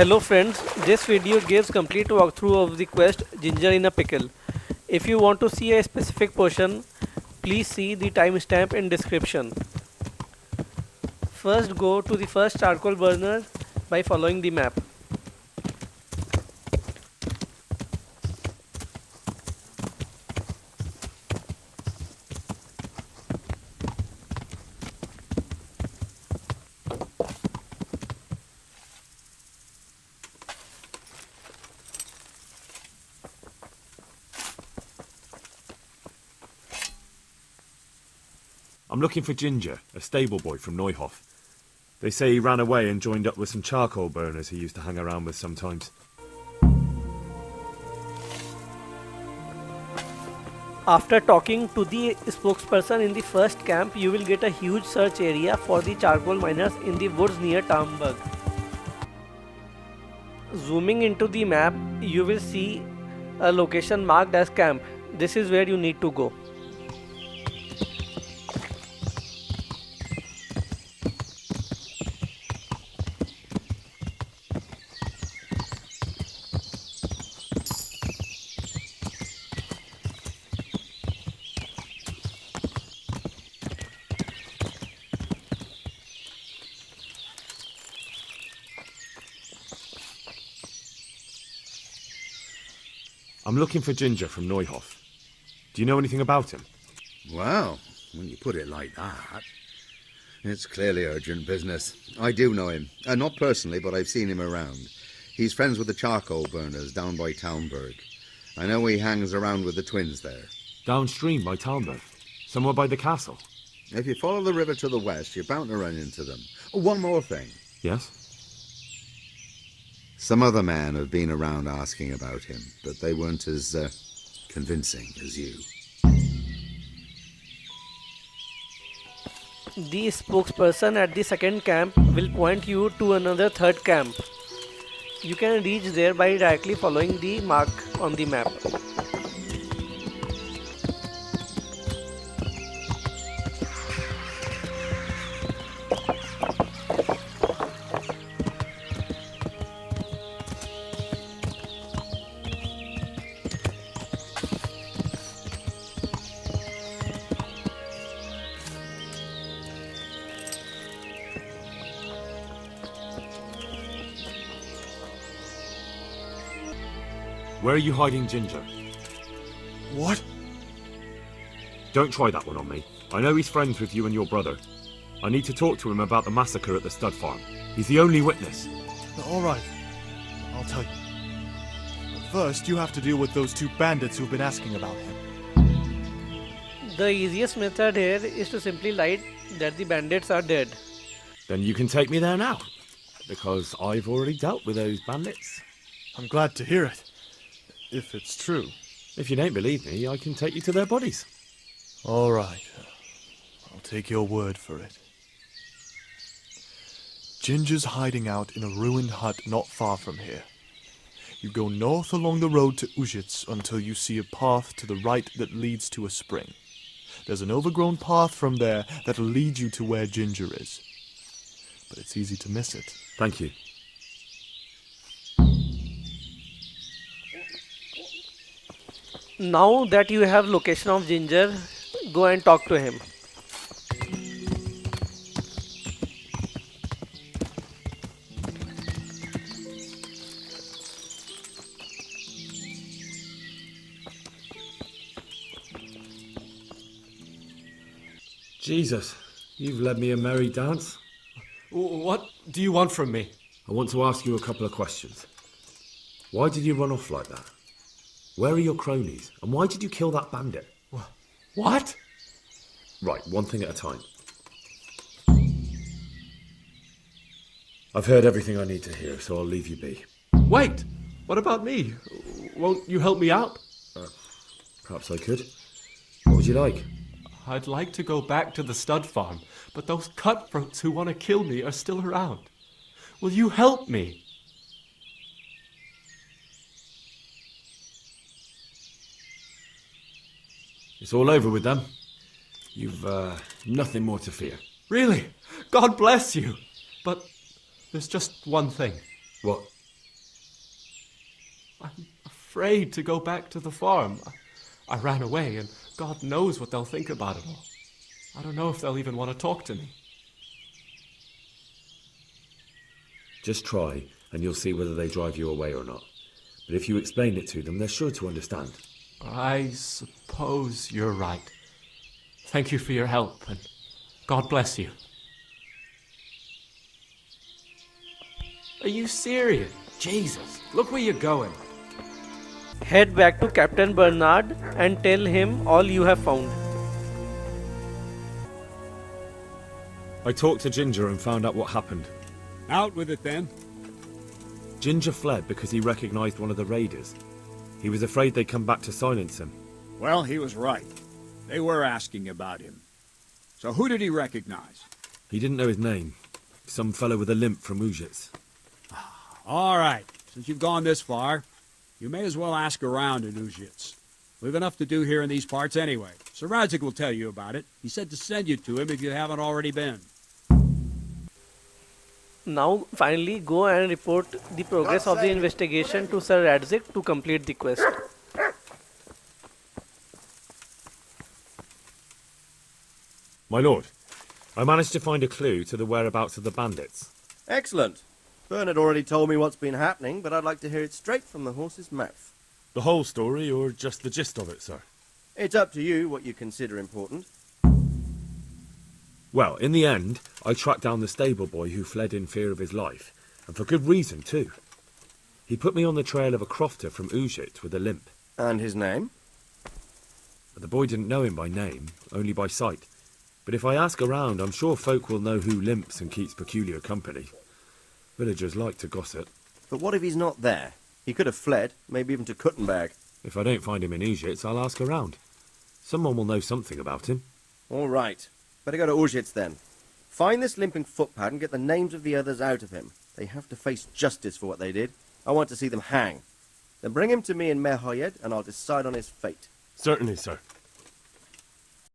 Hello friends, this video gives complete walkthrough of the quest Ginger in a Pickle. If you want to see a specific portion, please see the timestamp in description. First go to the first charcoal burner by following the map. I'm looking for Ginger, a stableboy from Neuhof. They say he ran away and joined up with some charcoal burners he used to hang around with sometimes. After talking to the spokesperson in the first camp, you will get a huge search area for the charcoal miners in the woods near Talmberg. Zooming into the map, you will see a location marked as camp. This is where you need to go. I'm looking for Ginger from Neuhof. Do you know anything about him? Well, when you put it like that, it's clearly urgent business. I do know him. Not personally, but I've seen him around. He's friends with the charcoal burners down by Talmberg. I know he hangs around with the twins there. Downstream by Talmberg? Somewhere by the castle? If you follow the river to the west, you're bound to run into them. Oh, one more thing. Yes? Some other men have been around asking about him, but they weren't as convincing as you. The spokesperson at the second camp will point you to another third camp. You can reach there by directly following the mark on the map. Where are you hiding Ginger? What? Don't try that one on me. I know he's friends with you and your brother. I need to talk to him about the massacre at the stud farm. He's the only witness. All right. I'll tell you. But first, you have to deal with those two bandits who've been asking about him. The easiest method here is to simply lie that the bandits are dead. Then you can take me there now. Because I've already dealt with those bandits. I'm glad to hear it. If it's true. If you don't believe me, I can take you to their bodies. All right. I'll take your word for it. Ginger's hiding out in a ruined hut not far from here. You go north along the road to Ujits until you see a path to the right that leads to a spring. There's an overgrown path from there that'll lead you to where Ginger is. But it's easy to miss it. Thank you. Now that you have location of Ginger, go and talk to him. Jesus, you've led me a merry dance. What do you want from me? I want to ask you a couple of questions. Why did you run off like that? Where are your cronies? And why did you kill that bandit? What? Right, one thing at a time. I've heard everything I need to hear, so I'll leave you be. Wait! What about me? Won't you help me out? Perhaps I could. What would you like? I'd like to go back to the stud farm, but those cutthroats who want to kill me are still around. Will you help me? It's all over with them. You've nothing more to fear. Really? God bless you! But there's just one thing. What? I'm afraid to go back to the farm. I ran away, and God knows what they'll think about it all. I don't know if they'll even want to talk to me. Just try, and you'll see whether they drive you away or not. But if you explain it to them, they're sure to understand. I suppose you're right. Thank you for your help, and God bless you. Are you serious? Jesus, look where you're going. Head back to Captain Bernard and tell him all you have found. I talked to Ginger and found out what happened. Out with it then. Ginger fled because he recognized one of the raiders. He was afraid they'd come back to silence him. Well, he was right. They were asking about him. So who did he recognize? He didn't know his name. Some fellow with a limp from Ujits. All right, since you've gone this far, you may as well ask around in Ujits. We've enough to do here in these parts anyway. Sir Radzig will tell you about it. He said to send you to him if you haven't already been. Now, finally, go and report the progress of the investigation to Sir Radzig to complete the quest. My lord, I managed to find a clue to the whereabouts of the bandits. Excellent. Bernard already told me what's been happening, but I'd like to hear it straight from the horse's mouth. The whole story, or just the gist of it, sir? It's up to you what you consider important. Well, in the end, I tracked down the stableboy who fled in fear of his life, and for good reason, too. He put me on the trail of a crofter from Ujit with a limp. And his name? The boy didn't know him by name, only by sight. But if I ask around, I'm sure folk will know who limps and keeps peculiar company. Villagers like to gossip. But what if he's not there? He could have fled, maybe even to Talmberg. If I don't find him in Ujits, I'll ask around. Someone will know something about him. All right. Better go to Ujits then. Find this limping footpad and get the names of the others out of him. They have to face justice for what they did. I want to see them hang. Then bring him to me in Neuhof and I'll decide on his fate. Certainly, sir.